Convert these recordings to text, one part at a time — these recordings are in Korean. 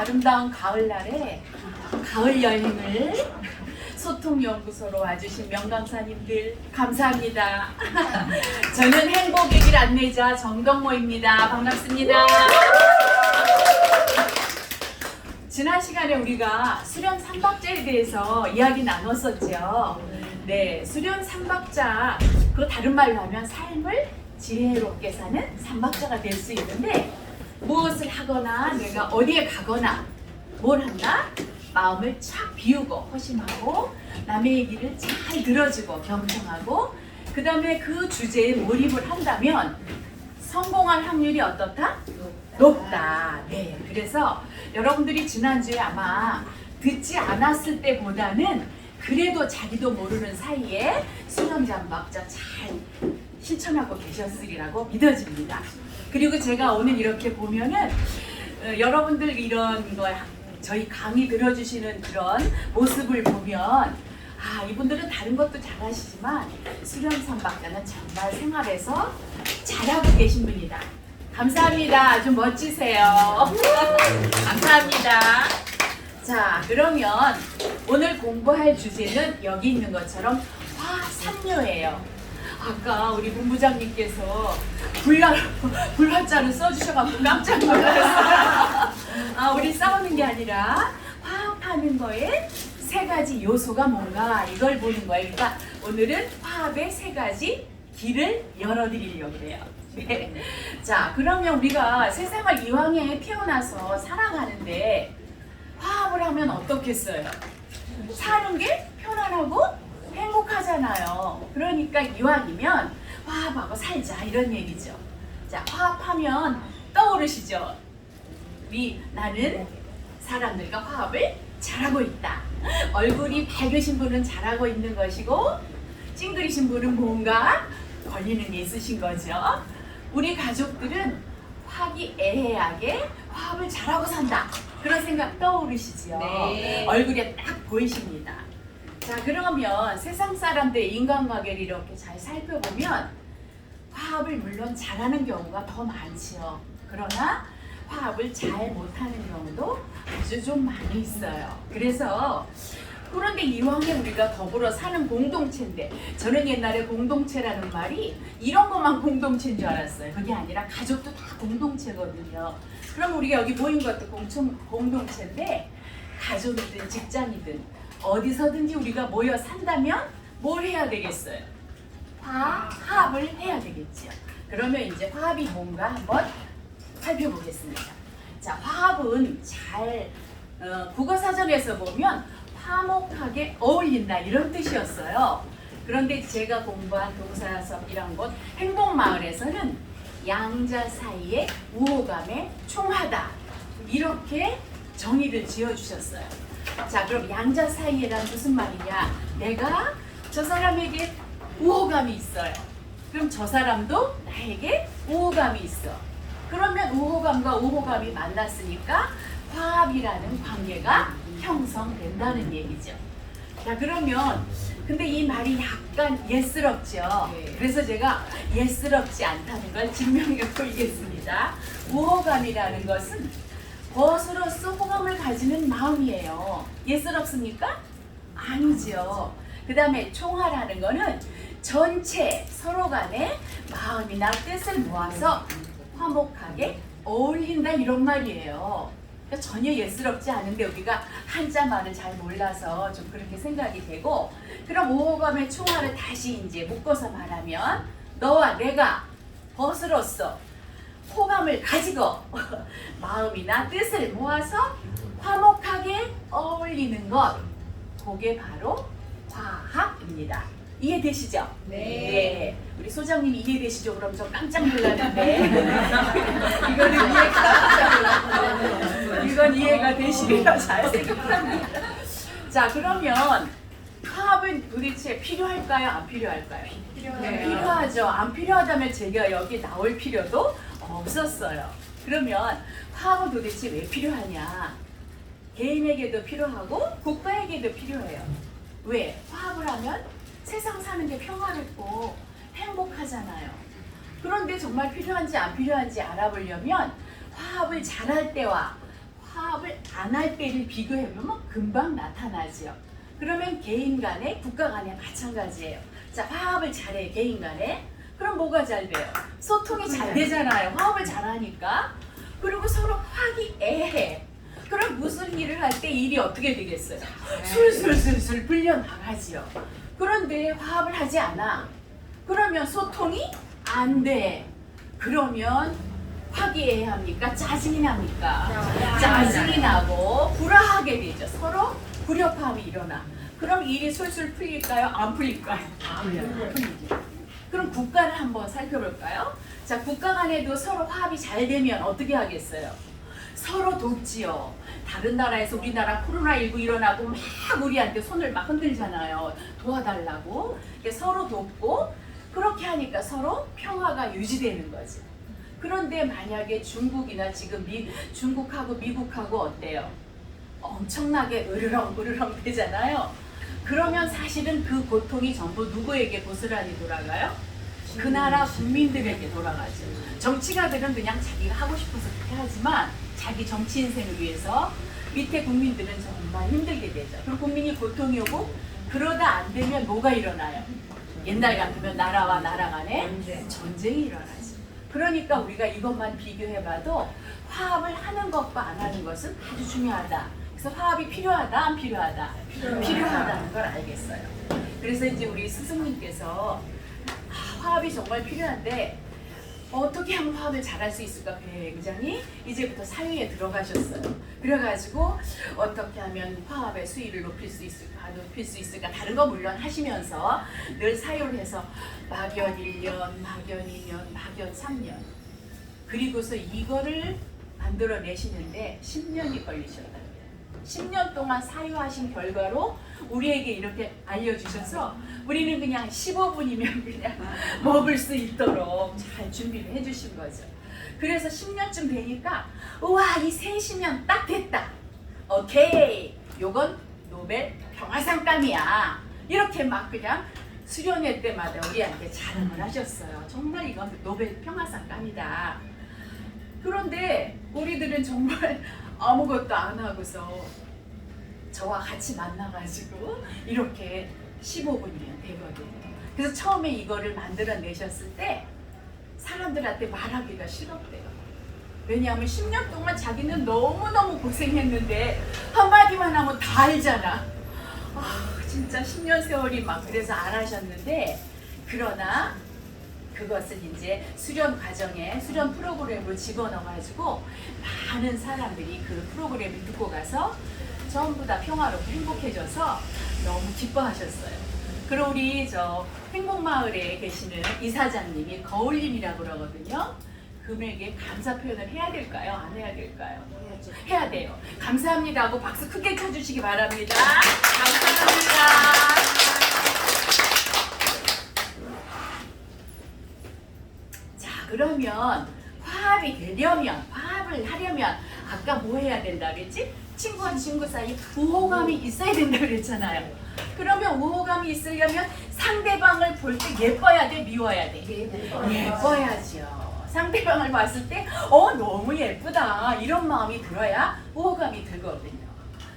아름다운 가을날에 가을 여행을 소통연구소로 와주신 명강사님들 감사합니다. 저는 행복의 길 안내자 정덕모입니다. 반갑습니다. 지난 시간에 우리가 수련 삼박자에 대해서 이야기 나눴었죠. 네, 수련 삼박자, 그 다른 말로 하면 삶을 지혜롭게 사는 삼박자가 될 수 있는데, 무엇을 하거나 내가 어디에 가거나 뭘 한다? 마음을 착 비우고 허심하고 남의 얘기를 잘 들어주고 경청하고 그 다음에 그 주제에 몰입을 한다면 성공할 확률이 어떻다? 높다. 네, 그래서 여러분들이 지난주에 아마 듣지 않았을 때보다는 그래도 자기도 모르는 사이에 수련삼박자 잘 실천하고 계셨으리라고 믿어집니다. 그리고 제가 오늘 이렇게 보면은 여러분들 이런 거 저희 강의 들어주시는 그런 모습을 보면 이분들은 다른 것도 잘하시지만 수련삼박자는 정말 생활에서 잘하고 계신 분이다. 감사합니다. 아주 멋지세요. 감사합니다. 자, 그러면 오늘 공부할 주제는 여기 있는 것처럼 화삼료예요. 아까 우리 본부장님께서 불화자를 써주셔가지고 깜짝 놀랐어요. 우리 싸우는 게 아니라 화합하는 거에 세 가지 요소가 뭔가 이걸 보는 거예요. 그러니까 오늘은 화합의 세 가지 길을 열어드리려고 해요. 네. 자, 그러면 우리가 세상을 이왕에 태어나서 살아가는데 화합을 하면 어떻겠어요? 사는 게 편안하고 행복하잖아요. 그러니까 이왕이면 화합하고 살자 이런 얘기죠. 자, 화합하면 떠오르시죠? 나는 사람들과 화합을 잘하고 있다. 얼굴이 밝으신 분은 잘하고 있는 것이고 찡그리신 분은 뭔가 걸리는 게 있으신 거죠. 우리 가족들은 화기애애하게 화합을 잘하고 산다. 그런 생각 떠오르시죠? 네. 얼굴에 딱 보이십니다. 자, 그러면 세상 사람들의 인간관계를 이렇게 잘 살펴보면 화합을 물론 잘하는 경우가 더 많지요. 그러나 화합을 잘 못하는 경우도 아주 좀 많이 있어요. 그런데 이왕에 우리가 더불어 사는 공동체인데, 저는 옛날에 공동체라는 말이 이런 것만 공동체인 줄 알았어요. 그게 아니라 가족도 다 공동체거든요. 그럼 우리가 여기 모인 것도 공동체인데, 가족이든 직장이든 어디서든지 우리가 모여 산다면 뭘 해야 되겠어요? 화합을 해야 되겠죠. 그러면 이제 화합이 뭔가 한번 살펴보겠습니다. 자, 화합은 국어사전에서 보면 화목하게 어울린다 이런 뜻이었어요. 그런데 제가 공부한 동사섭이란 곳 행복마을에서는 양자 사이에 우호감에 총하다 이렇게 정의를 지어주셨어요. 자, 그럼 양자 사이에란 무슨 말이냐? 내가 저 사람에게 우호감이 있어요. 그럼 저 사람도 나에게 우호감이 있어. 그러면 우호감과 우호감이 만났으니까 화합이라는 관계가 형성된다는 얘기죠. 자, 그러면 근데 이 말이 약간 예스럽죠. 네. 그래서 제가 예스럽지 않다는 걸 증명해 보이겠습니다. 우호감이라는 것은 벗으로서 호감을 가지는 마음이에요. 예스럽습니까? 아니죠. 그 다음에 총화라는 거는 전체 서로 간의 마음이나 뜻을 모아서 화목하게 어울린다 이런 말이에요. 그러니까 전혀 예스럽지 않은데 우리가 한자 말을 잘 몰라서 좀 그렇게 생각이 되고, 그럼 우호감의 총화를 다시 이제 묶어서 말하면 너와 내가 벗으로서 호감을 가지고 마음이나 뜻을 모아서 화목하게 어울리는 것, 그게 바로 화합입니다. 이해되시죠? 네. 우리 소장님이 이해되시죠? 그럼 저 깜짝 놀랐는데 이건 이해가 되시리라 잘 생각합니다. 자, 그러면 화합은 도대체 필요할까요? 안 필요할까요? 필요하죠. 안 필요하다면 제가 여기 나올 필요도 없었어요. 그러면 화합은 도대체 왜 필요하냐? 개인에게도 필요하고 국가에게도 필요해요. 왜? 화합을 하면 세상 사는 게 평화롭고 행복하잖아요. 그런데 정말 필요한지 안 필요한지 알아보려면 화합을 잘할 때와 화합을 안 할 때를 비교해보면 금방 나타나죠. 그러면 개인 간에, 국가 간에 마찬가지예요. 자, 화합을 잘해, 개인 간에. 그럼 뭐가 잘 돼요? 소통이 잘 되잖아요. 화합을 잘하니까. 그리고 서로 화기애애. 그럼 무슨 일을 할 때 일이 어떻게 되겠어요? 술술술술 불려나가지요. 그런데 화합을 하지 않아. 그러면 소통이 안 돼. 그러면 화기애애합니까? 짜증이 납니까? 짜증이 나고 불화하게 되죠. 서로 불협화음이 일어나. 그럼 일이 술술 풀릴까요? 안 풀릴까요? 풀리죠. 그럼 국가를 한번 살펴볼까요? 자, 국가 간에도 서로 화합이 잘 되면 어떻게 하겠어요? 서로 돕지요. 다른 나라에서 우리나라 코로나19 일어나고 막 우리한테 손을 막 흔들잖아요. 도와달라고. 서로 돕고 그렇게 하니까 서로 평화가 유지되는 거지. 그런데 만약에 중국이나 지금 중국하고 미국하고 어때요? 엄청나게 으르렁 되잖아요. 그러면 사실은 그 고통이 전부 누구에게 고스란히 돌아가요? 그 나라 국민들에게 돌아가죠. 정치가들은 그냥 자기가 하고 싶어서 그렇게 하지만 자기 정치 인생을 위해서 밑에 국민들은 정말 힘들게 되죠. 그럼 국민이 고통이 오고 그러다 안 되면 뭐가 일어나요? 옛날 같으면 나라와 나라 간에 전쟁이 일어나죠. 그러니까 우리가 이것만 비교해봐도 화합을 하는 것과 안 하는 것은 아주 중요하다. 그래서 화합이 필요하다, 안 필요하다? 필요하다는 걸 알겠어요. 그래서 이제 우리 스승님께서 화합이 정말 필요한데 어떻게 하면 화합을 잘할 수 있을까? 굉장히 이제부터 사유에 들어가셨어요. 그래가지고 어떻게 하면 화합의 수위를 높일 수 있을까? 다른 거 물론 하시면서 늘 사유를 해서 막연 1년, 막연 2년, 막연 3년 그리고서 이거를 만들어내시는데 10년이 걸리셨다. 10년 동안 사유하신 결과로 우리에게 이렇게 알려주셔서 우리는 그냥 15분이면 그냥 먹을 수 있도록 잘 준비를 해주신 거죠. 그래서 10년쯤 되니까 우와 이 3시면 딱 됐다. 오케이 요건 노벨 평화상감이야. 이렇게 막 그냥 수련회 때마다 우리한테 자랑을 하셨어요. 정말 이건 노벨 평화상감이다. 그런데 우리들은 정말 아무것도 안 하고서 저와 같이 만나가지고 이렇게 15분이면 되거든요. 그래서 처음에 이거를 만들어내셨을 때 사람들한테 말하기가 싫었대요. 왜냐하면 10년 동안 자기는 너무너무 고생했는데 한마디만 하면 다 알잖아. 진짜 10년 세월이 막 그래서 안 하셨는데 그러나 그것을 이제 수련 과정에 수련 프로그램으로 집어넣어가지고 많은 사람들이 그 프로그램을 듣고 가서 전부 다 평화롭고 행복해져서 너무 기뻐하셨어요. 그리고 우리 저 행복마을에 계시는 이사장님이 거울님이라고 그러거든요. 그분에게 감사 표현을 해야 될까요? 안 해야 될까요? 해야 돼요. 감사합니다 하고 박수 크게 쳐주시기 바랍니다. 감사합니다. 그러면 화합을 하려면 아까 뭐 해야 된다 그랬지? 친구와 친구 사이에 우호감이 있어야 된다 그랬잖아요. 그러면 우호감이 있으려면 상대방을 볼 때 예뻐야 돼? 미워야 돼? 예뻐야죠. 상대방을 봤을 때 너무 예쁘다 이런 마음이 들어야 우호감이 들거든요.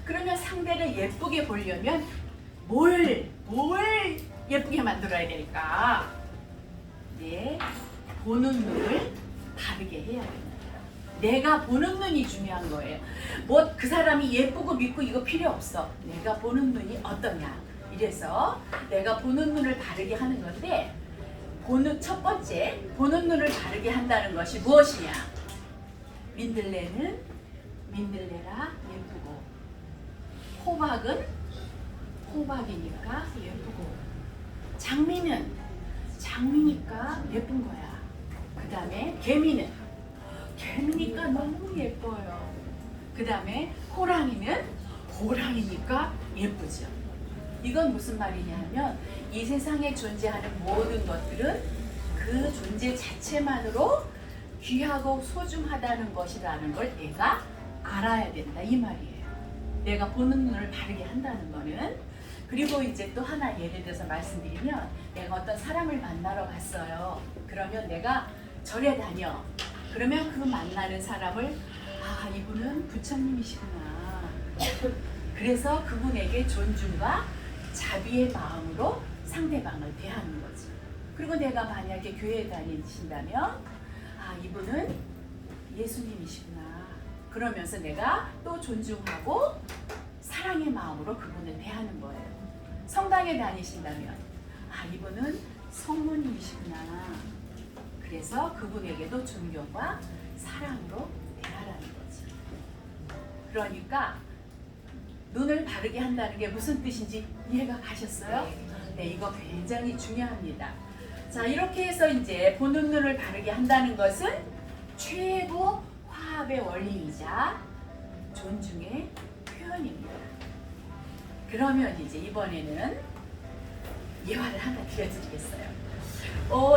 그러면 상대를 예쁘게 보려면 뭘 예쁘게 만들어야 될까? 네. 보는 눈을 다르게 해야 됩니다. 내가 보는 눈이 중요한 거예요. 뭐 그 사람이 예쁘고 믿고 이거 필요 없어. 내가 보는 눈이 어떠냐. 이래서 내가 보는 눈을 다르게 하는 건데 첫 번째 보는 눈을 다르게 한다는 것이 무엇이냐. 민들레는 민들레라 예쁘고 호박은 호박이니까 예쁘고 장미는 장미니까 예쁜 거야. 그 다음에 개미는 개미니까 너무 예뻐요. 그 다음에 호랑이는 호랑이니까 예쁘죠. 이건 무슨 말이냐 하면 이 세상에 존재하는 모든 것들은 그 존재 자체만으로 귀하고 소중하다는 것이라는 걸 내가 알아야 된다 이 말이에요. 내가 보는 눈을 바르게 한다는 거는. 그리고 이제 또 하나 예를 들어서 말씀드리면 내가 어떤 사람을 만나러 갔어요. 그러면 내가 절에 다녀. 그러면 그 만나는 사람을 아, 이분은 부처님이시구나. 그래서 그분에게 존중과 자비의 마음으로 상대방을 대하는 거지. 그리고 내가 만약에 교회에 다니신다면 아, 이분은 예수님이시구나. 그러면서 내가 또 존중하고 사랑의 마음으로 그분을 대하는 거예요. 성당에 다니신다면 아, 이분은 성모님이시구나. 그래서 그분에게도 존경과 사랑으로 대하라는 거지. 그러니까 눈을 바르게 한다는 게 무슨 뜻인지 이해가 가셨어요? 네, 이거 굉장히 중요합니다. 자, 이렇게 해서 이제 보는 눈을 바르게 한다는 것은 최고 화합의 원리이자 존중의 표현입니다. 그러면 이제 이번에는 예화를 하나 드려드리겠어요.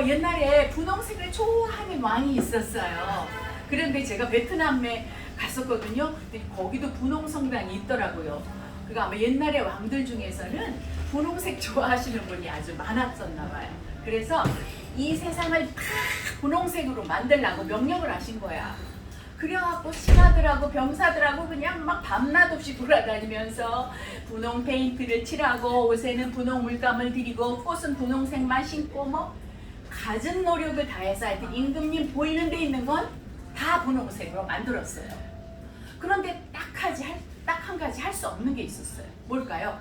옛날에 분홍색을 좋아하는 왕이 있었어요. 그런데 제가 베트남에 갔었거든요. 근데 거기도 분홍 성당이 있더라고요. 그러니까 아마 옛날에 왕들 중에서는 분홍색 좋아하시는 분이 아주 많았었나 봐요. 그래서 이 세상을 다 분홍색으로 만들라고 명령을 하신 거야. 그래갖고 신하들하고 병사들하고 그냥 막 밤낮 없이 돌아다니면서 분홍 페인트를 칠하고 옷에는 분홍 물감을 들이고 꽃은 분홍색만 신고 뭐 갖은 노력을 다해서 하여튼 임금님 보이는 데 있는 건 다 분홍색으로 만들었어요. 그런데 딱 한 가지 할 수 없는 게 있었어요. 뭘까요?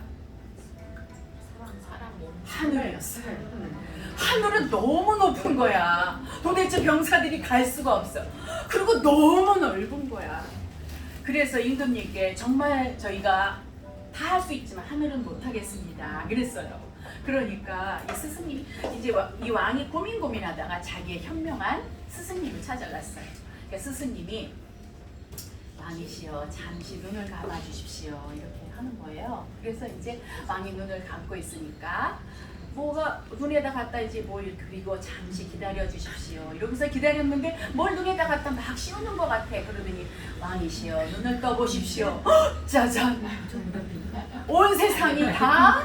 하늘이었어요. 하늘은 너무 높은 거야. 도대체 병사들이 갈 수가 없어. 그리고 너무 넓은 거야. 그래서 임금님께 정말 저희가 다 할 수 있지만 하늘은 못하겠습니다. 그랬어요. 그러니까 이 스승님, 이제 이 왕이 고민하다가 자기의 현명한 스승님을 찾아갔어요. 그러니까 스승님이 왕이시여 잠시 눈을 감아 주십시오 이렇게 하는 거예요. 그래서 이제 왕이 눈을 감고 있으니까 뭐가 눈에다 갖다 이제 뭘 그리고 잠시 기다려 주십시오 이러면서 기다렸는데 뭘 눈에다 갖다 막 씌우는 것 같아. 그러더니 왕이시여 눈을 떠 보십시오. 짜잔, 온 세상이 다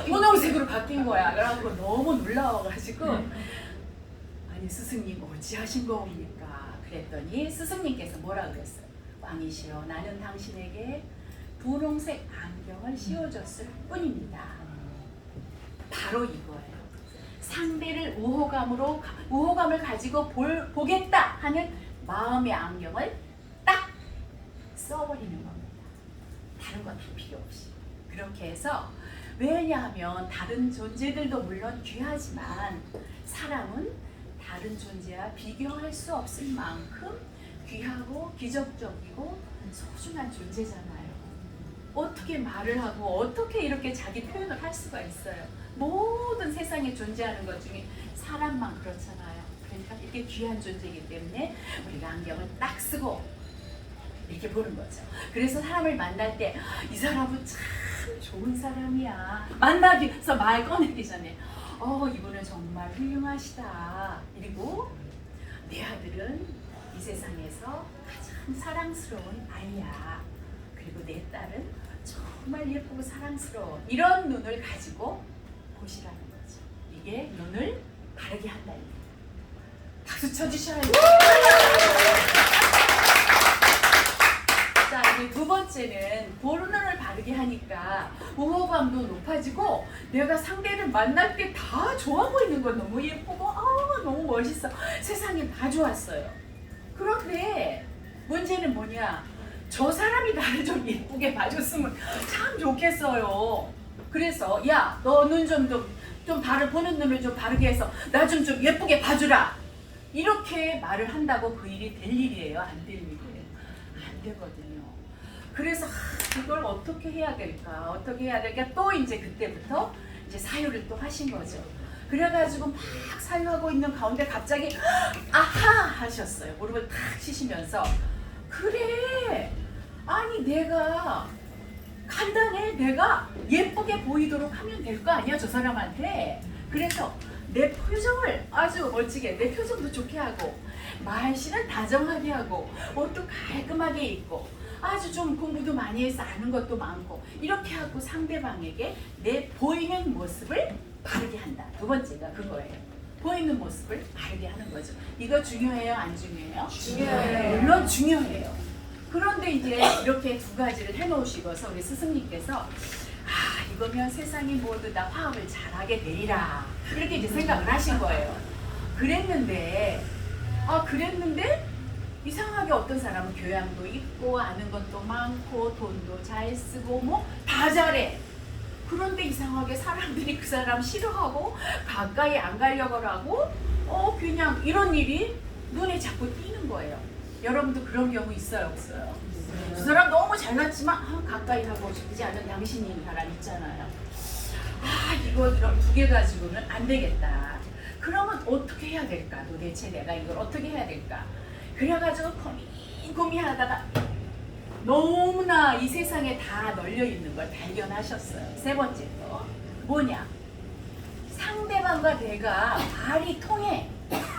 분홍색으로 바뀐 거야. 그래갖고 너무 놀라워가지고 아니 스승님 어찌하신 거입니까? 그랬더니 스승님께서 뭐라 그랬어요? 왕이시여 나는 당신에게 분홍색 안경을 씌워줬을 뿐입니다. 바로 이거예요. 상대를 우호감을 가지고 보겠다 하는 마음의 안경을 딱 써버리는 겁니다. 다른 건 다 필요 없이. 그렇게 해서 왜냐하면 다른 존재들도 물론 귀하지만 사람은 다른 존재와 비교할 수 없을 만큼 귀하고 기적적이고 소중한 존재잖아요. 어떻게 말을 하고 어떻게 이렇게 자기 표현을 할 수가 있어요. 모든 세상에 존재하는 것 중에 사람만 그렇잖아요. 그러니까 이렇게 귀한 존재이기 때문에 우리가 안경을 딱 쓰고 이렇게 보는 거죠. 그래서 사람을 만날 때 이 사람은 참 좋은 사람이야. 만나서 말 꺼내기 전에 이분은 정말 훌륭하시다. 그리고 내 아들은 이 세상에서 가장 사랑스러운 아이야. 그리고 내 딸은 정말 예쁘고 사랑스러워. 이런 눈을 가지고 보시라는 거죠. 이게 눈을 바르게 한다는 거예요. 박수 쳐주셔야 돼요. 자, 이제 두 번째는 보는 눈을 바르게 하니까 우호감도 높아지고 내가 상대를 만날 때 다 좋아 보이는 건 너무 예쁘고 너무 멋있어. 세상에 다 좋았어요. 그런데 문제는 뭐냐? 저 사람이 나를 좀 예쁘게 봐줬으면 참 좋겠어요. 그래서 야, 너 눈 좀 보는 눈을 좀 바르게 해서 나 좀 예쁘게 봐주라. 이렇게 말을 한다고 그 일이 될 일이에요? 안 될 일이에요? 안 되거든요. 그래서 이걸 어떻게 해야 될까? 또 이제 그때부터 이제 사유를 또 하신 거죠. 그래가지고 막 사유하고 있는 가운데 갑자기 아하 하셨어요. 무릎을 탁 치시면서 그래, 아니 내가 간단해. 내가 예쁘게 보이도록 하면 될 거 아니야 저 사람한테. 그래서 내 표정을 아주 멋지게, 내 표정도 좋게 하고 말씨는 다정하게 하고 옷도 깔끔하게 입고 아주 좀 공부도 많이 해서 아는 것도 많고 이렇게 하고 상대방에게 내 보이는 모습을 바르게 한다. 두 번째가 그거예요. 보이는 모습을 바르게 하는 거죠. 이거 중요해요? 안 중요해요? 중요해요. 물론 중요해요. 그런데 이제 이렇게 두 가지를 해놓으시고서 우리 스승님께서 이거면 세상이 모두 다 화합을 잘하게 되리라 이렇게 이제 생각을 하신 거예요. 그랬는데 이상하게 어떤 사람은 교양도 있고 아는 것도 많고 돈도 잘 쓰고 뭐 다 잘해. 그런데 이상하게 사람들이 그 사람 싫어하고 가까이 안 가려고 하고 그냥 이런 일이 눈에 자꾸 띄는 거예요. 여러분도 그런 경우 있어요, 없어요? 그 사람 너무 잘났지만 가까이 하고 싶지 않은 당신인 사람 있잖아요. 이거 이런 두 개 가지고는 안 되겠다. 그러면 어떻게 해야 될까? 도대체 내가 이걸 어떻게 해야 될까? 그래가지고 고민하다가 너무나 이 세상에 다 널려 있는 걸 발견하셨어요. 세 번째 거 뭐냐? 상대방과 내가 말이 통해.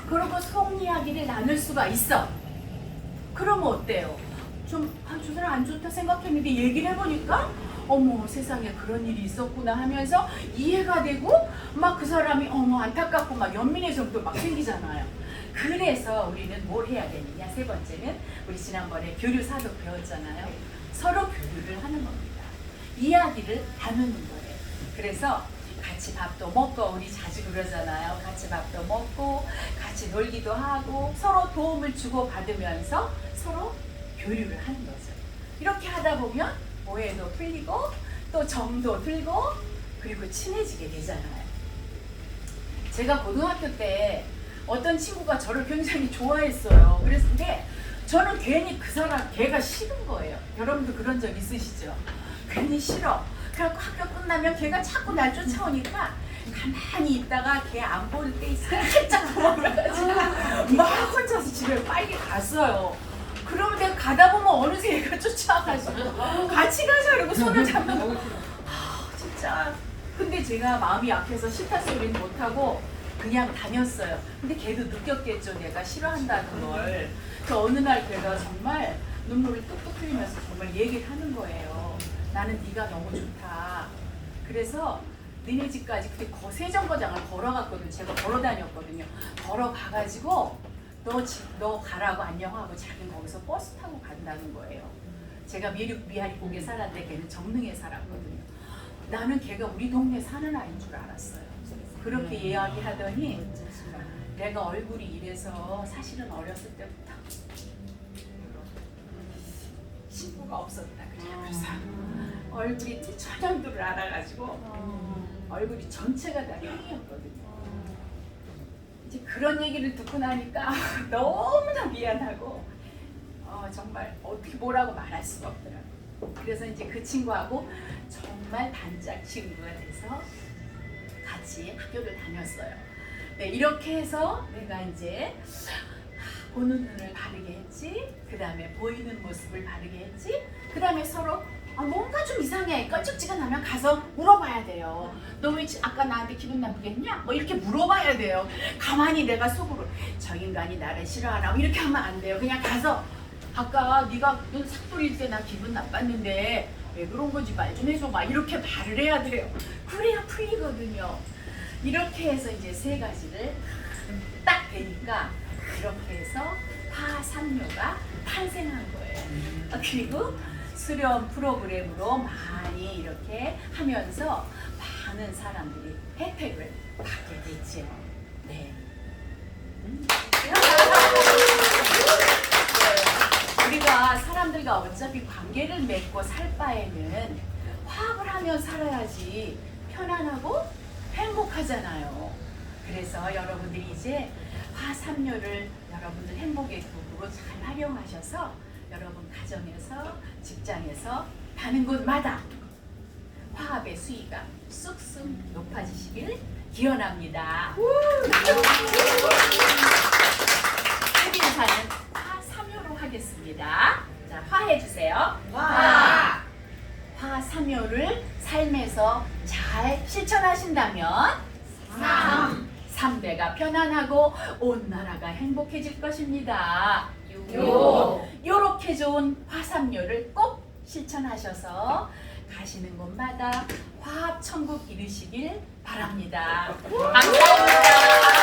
그리고 속 이야기를 나눌 수가 있어. 그러면 어때요? 저 사람 안 좋다 생각했는데 얘기를 해보니까 어머 세상에 그런 일이 있었구나 하면서 이해가 되고 막 그 사람이 안타깝고 막 연민의 정도 막 생기잖아요. 그래서 우리는 뭘 해야 되느냐? 세 번째는 우리 지난번에 교류사도 배웠잖아요. 서로 교류를 하는 겁니다. 이야기를 나누는 거예요. 그래서 같이 밥도 먹고 우리 자주 그러잖아요. 같이 밥도 먹고 같이 놀기도 하고 서로 도움을 주고 받으면서 서로 교류를 하는 거죠. 이렇게 하다 보면 오해도 풀리고 또 정도 들고 그리고 친해지게 되잖아요. 제가 고등학교 때 어떤 친구가 저를 굉장히 좋아했어요. 그랬는데 저는 괜히 그 사람 걔가 싫은 거예요. 여러분도 그런 적 있으시죠? 괜히 싫어. 그래갖고 학교 끝나면 걔가 자꾸 날 쫓아오니까 가만히 있다가 걔 안 보일 때 살짝 도망가가지고 막 혼자서 집에 빨리 갔어요. 그러면 내가 가다 보면 어느새 얘가 쫓아와가지고 같이 가자 그러고 손을 잡는 진짜. 근데 제가 마음이 약해서 싫다 소리는 못하고 그냥 다녔어요. 근데 걔도 느꼈겠죠. 내가 싫어한다는 걸. 그 어느 날 걔가 정말 눈물을 뚝뚝 흘리면서 정말 얘기를 하는 거예요. 나는 네가 너무 좋다. 그래서 니네 집까지 그때 세정거장을 걸어갔거든요. 제가 걸어 다녔거든요. 걸어가가지고 너 가라고 안녕하고 자기는 거기서 버스 타고 간다는 거예요. 제가 미아리곡에 살았는데 걔는 정릉에 살았거든요. 나는 걔가 우리 동네 사는 아이인 줄 알았어요. 그렇게 이야기하더니 내가 얼굴이 이래서 사실은 어렸을 때부터 친구가 없었다 그래요. 그래서 얼굴이 천연두를 알아가지고 얼굴이 전체가 다 형이었거든요. 이제 그런 얘기를 듣고 나니까 너무나 미안하고 정말 어떻게 뭐라고 말할 수가 없더라고요. 그래서 이제 그 친구하고 정말 단짝 친구가 돼서 같이 학교를 다녔어요. 네, 이렇게 해서 내가 이제 보는 눈을 바르게 했지, 그 다음에 보이는 모습을 바르게 했지, 그 다음에 서로 뭔가 좀 이상해 껄쩍지근하면 가서 물어봐야 돼요. 너 왜 아까 나한테 기분 나쁘게 했냐? 뭐 이렇게 물어봐야 돼요. 가만히 내가 속으로 저 인간이 나를 싫어하나 이렇게 하면 안 돼요. 그냥 가서 아까 네가 눈 삭 돌릴 때 나 기분 나빴는데 왜 그런 건지 말 좀 해줘 막 이렇게 말을 해야 돼요. 그래야 풀리거든요. 이렇게 해서 이제 세 가지를 딱 되니까 그렇게 해서 화삼료가 탄생한 거예요. 그리고 수련 프로그램으로 많이 이렇게 하면서 많은 사람들이 혜택을 받게 됐죠. 네. 우리가 사람들과 어차피 관계를 맺고 살 바에는 화합을 하며 살아야지 편안하고 행복하잖아요. 그래서 여러분들이 이제 화삼료를 여러분들 행복의 도구로 잘 활용하셔서 여러분 가정에서 직장에서 가는 곳마다 화합의 수위가 쑥쑥 높아지시길 기원합니다. 끝인사는 화삼료로 하겠습니다. 자, 화해주세요. 화삼료를 삶에서 잘 실천하신다면 3대가 편안하고 온 나라가 행복해질 것입니다. 요렇게 좋은 화삼료를 꼭 실천하셔서 가시는 곳마다 화합천국 이루시길 바랍니다. 감사합니다.